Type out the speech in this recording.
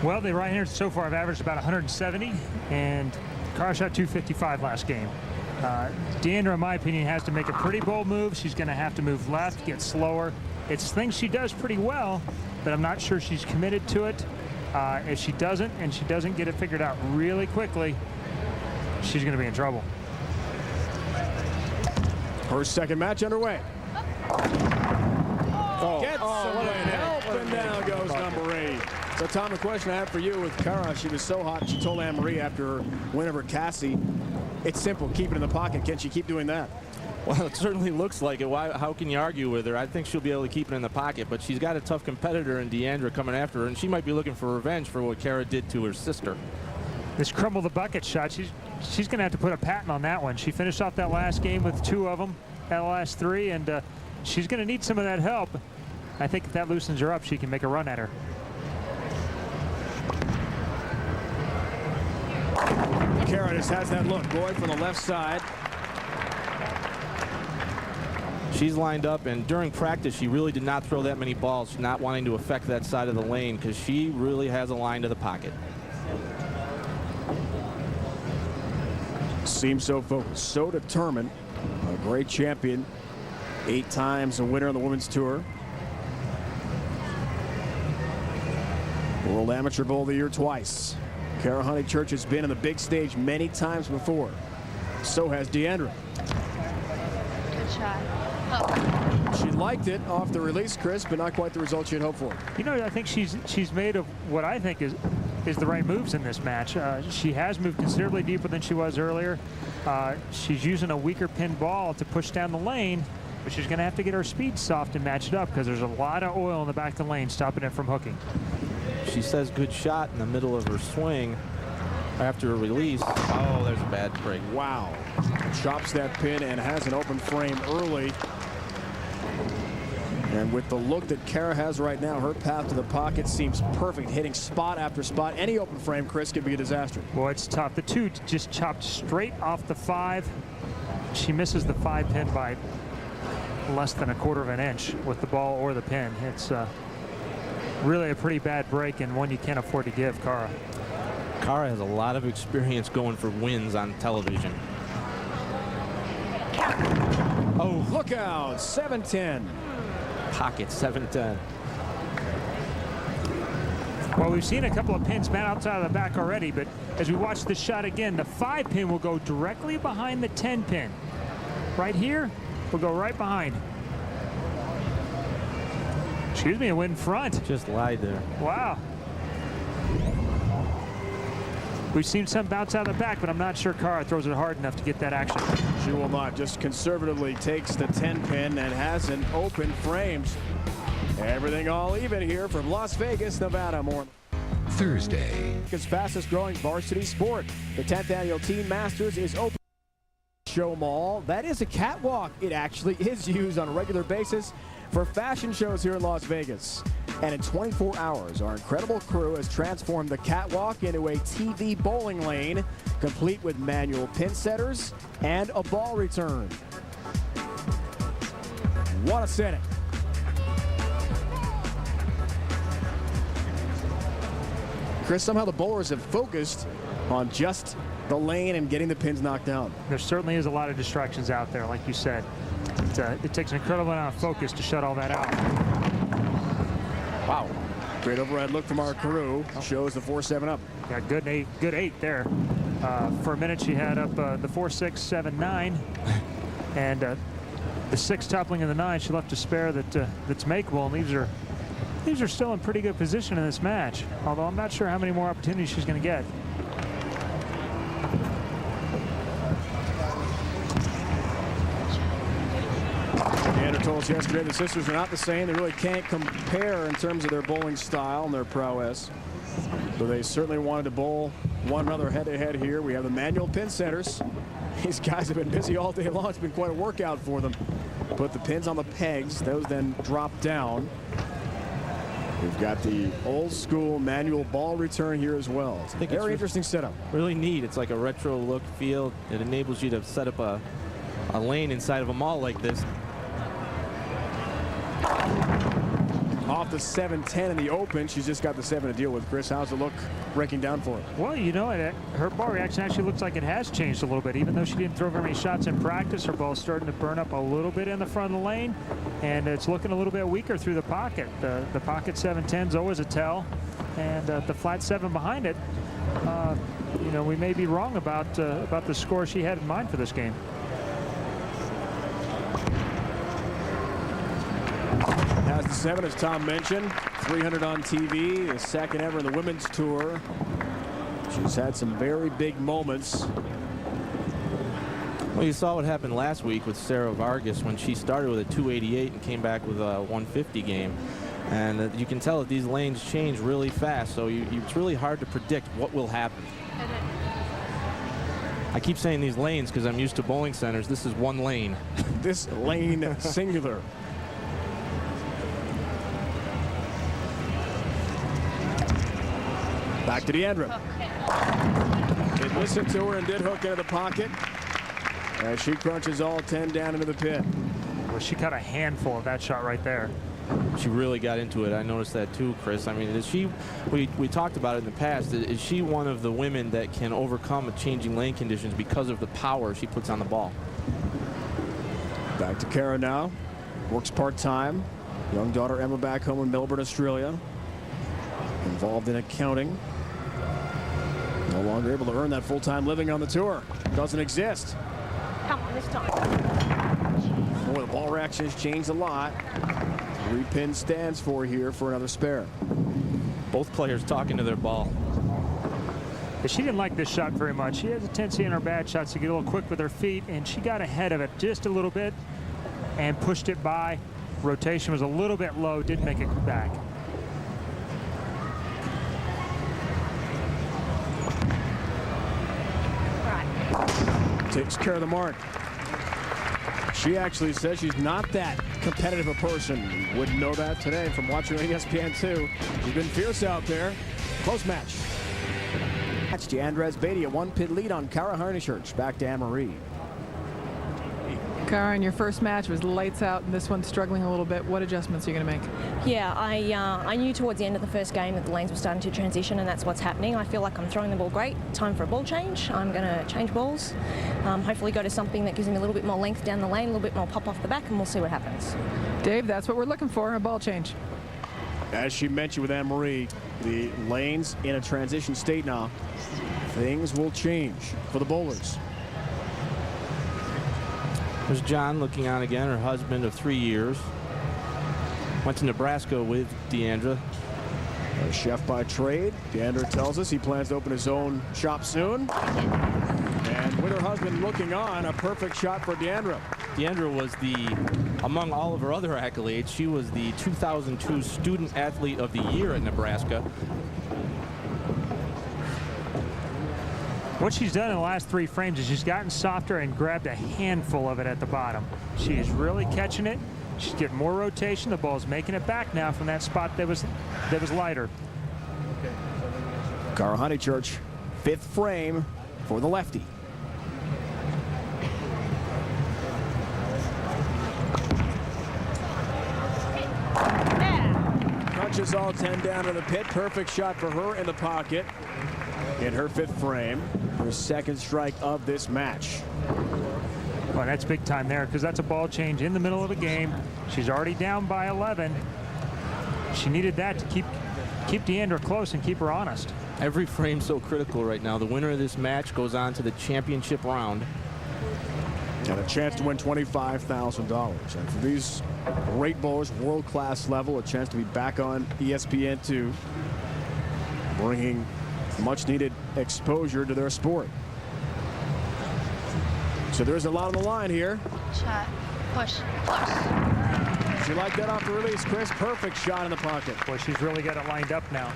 Well, the right-handers so far have averaged about 170, and Cara shot 255 last game. Deandra, in my opinion, has to make a pretty bold move. She's going to have to move left, get slower. It's things she does pretty well, but I'm not sure she's committed to it. If she doesn't, and she doesn't get it figured out really quickly, she's going to be in trouble. Her second match underway. Gets some help, and down goes number 8. So, Tom, the question I have for you with Cara, she was so hot, she told Anne-Marie after her win over Cassie, it's simple, keep it in the pocket. Can she keep doing that? Well, it certainly looks like it. How can you argue with her? I think she'll be able to keep it in the pocket, but she's got a tough competitor in Deandra coming after her, and she might be looking for revenge for what Cara did to her sister. This crumble the bucket shot, she's going to have to put a patent on that one. She finished off that last game with 2 of them, that last 3, and she's going to need some of that help. I think if that loosens her up, she can make a run at her. Cara just has that look. Boyd from the left side. She's lined up, and during practice, she really did not throw that many balls, not wanting to affect that side of the lane because she really has a line to the pocket. Seems so focused, so determined. A great champion. 8 times a winner on the Women's Tour. World Amateur Bowl of the Year twice. Cara Honeychurch has been on the big stage many times before. So has Deandra. Good shot. Oh. She liked it off the release, Chris, but not quite the result she had hoped for. You know, I think she's made of what I think is the right moves in this match. She has moved considerably deeper than she was earlier. She's using a weaker pin ball to push down the lane, but she's going to have to get her speed soft and match it up because there's a lot of oil in the back of the lane stopping it from hooking. She says good shot in the middle of her swing after a release. Oh, there's a bad break. Wow. Chops that pin and has an open frame early. And with the look that Cara has right now, her path to the pocket seems perfect, hitting spot after spot. Any open frame, Chris, could be a disaster. Boy, it's tough. The 2 just chopped straight off the 5. She misses the 5 pin by less than 1/4 of an inch with the ball or the pin. It's really a pretty bad break and one you can't afford to give Cara. Cara has a lot of experience going for wins on television. Oh, look out. 7-10. Pocket 7-10. Well, we've seen a couple of pins man outside of the back already, but as we watch this shot again, the 5 pin will go directly behind the 10 pin. Right here will go right behind. Excuse me, a win front. Just lied there. Wow. We've seen some bounce out of the back, but I'm not sure Cara throws it hard enough to get that action. She will not. Just conservatively takes the 10 pin and has an open frames. Everything all even here from Las Vegas, Nevada. More Thursday. America's fastest growing varsity sport. The 10th annual Teen Masters is open. Show Mall. That is a catwalk. It actually is used on a regular basis for fashion shows here in Las Vegas. And in 24 hours, our incredible crew has transformed the catwalk into a TV bowling lane, complete with manual pin setters and a ball return. What a setting. Chris, somehow the bowlers have focused on just the lane and getting the pins knocked down. There certainly is a lot of distractions out there, like you said. It takes an incredible amount of focus to shut all that out. Wow. Great overhead look from our crew. Shows the 4-7 up. Yeah, good eight there. For a minute, she had up the 4-6, 7-9. And the 6 toppling in the 9, she left a spare that's makeable, and these are still in pretty good position in this match, although I'm not sure how many more opportunities she's going to get. Deandra told us yesterday the sisters are not the same. They really can't compare in terms of their bowling style and their prowess. So they certainly wanted to bowl one another head-to-head here. We have the manual pin setters. These guys have been busy all day long. It's been quite a workout for them. Put the pins on the pegs. Those then drop down. We've got the old school manual ball return here as well. It's a very interesting setup. Really neat. It's like a retro look feel. It enables you to set up a lane inside of a mall like this. off the 7-10 in the open. She's just got the 7 to deal with. Chris, how's it look breaking down for her? Well, you know, her ball reaction actually looks like it has changed a little bit. Even though she didn't throw very many shots in practice, her ball's starting to burn up a little bit in the front of the lane, and it's looking a little bit weaker through the pocket. The pocket 7-10 is always a tell, and the flat 7 behind it, you know, we may be wrong about the score she had in mind for this game. Has the 7, as Tom mentioned, 300 on TV, the second ever in the women's tour. She's had some very big moments. Well, you saw what happened last week with Sarah Vargas when she started with a 288 and came back with a 150 game. And you can tell that these lanes change really fast, so it's really hard to predict what will happen. I keep saying these lanes because I'm used to bowling centers. This is one lane. This lane singular. Back to Deandra. It listened to her and did hook into the pocket as she crunches all 10 down into the pit. Well, she got a handful of that shot right there. She really got into it. I noticed that too, Chris. I mean, is she? We talked about it in the past. Is she one of the women that can overcome changing lane conditions because of the power she puts on the ball? Back to Cara now. Works part-time. Young daughter Emma back home in Melbourne, Australia. Involved in accounting. No longer able to earn that full-time living on the tour. Doesn't exist. Come on, this time. Boy, the ball reaction has changed a lot. 3 pin stands for here for another spare. Both players talking to their ball. But she didn't like this shot very much. She has a tendency in her bad shots to get a little quick with her feet, and she got ahead of it just a little bit and pushed it by. Rotation was a little bit low, didn't make it back. Takes care of the mark. She actually says she's not that competitive a person. Wouldn't know that today from watching her on ESPN2. She's been fierce out there. Close match. That's Diandra-Asbaty, a 1-pin lead on Cara Honeychurch. Back to Anne-Marie. Cara, in your first match was lights out, and this one's struggling a little bit. What adjustments are you going to make? Yeah, I knew towards the end of the first game that the lanes were starting to transition, and that's what's happening. I feel like I'm throwing the ball great. Time for a ball change. I'm going to change balls. Hopefully go to something that gives me a little bit more length down the lane, a little bit more pop off the back, and we'll see what happens. Dave, that's what we're looking for, a ball change. As she mentioned with Anne-Marie, the lanes in a transition state now. Things will change for the bowlers. There's John looking on again, her husband of 3 years. Went to Nebraska with Deandra. A chef by trade. Deandra tells us he plans to open his own shop soon. And with her husband looking on, a perfect shot for Deandra. Deandra was among all of her other accolades, she was the 2002 Student Athlete of the Year at Nebraska. What she's done in the last 3 frames is she's gotten softer and grabbed a handful of it at the bottom. She's really catching it. She's getting more rotation. The ball's making it back now from that spot that was lighter. Cara Honeychurch, 5th frame for the lefty. Crunches all 10 down to the pit. Perfect shot for her in the pocket in her 5th frame. Her 2nd strike of this match. Well, that's big time there because that's a ball change in the middle of the game. She's already down by 11. She needed that to keep Deandra close and keep her honest. Every frame so critical right now. The winner of this match goes on to the championship round. And a chance to win $25,000. And for these great bowlers, world-class level, a chance to be back on ESPN2, bringing much-needed exposure to their sport. So there's a lot on the line here. Shot. Push. Close. She liked that off the release, Chris. Perfect shot in the pocket. Boy, she's really got it lined up now.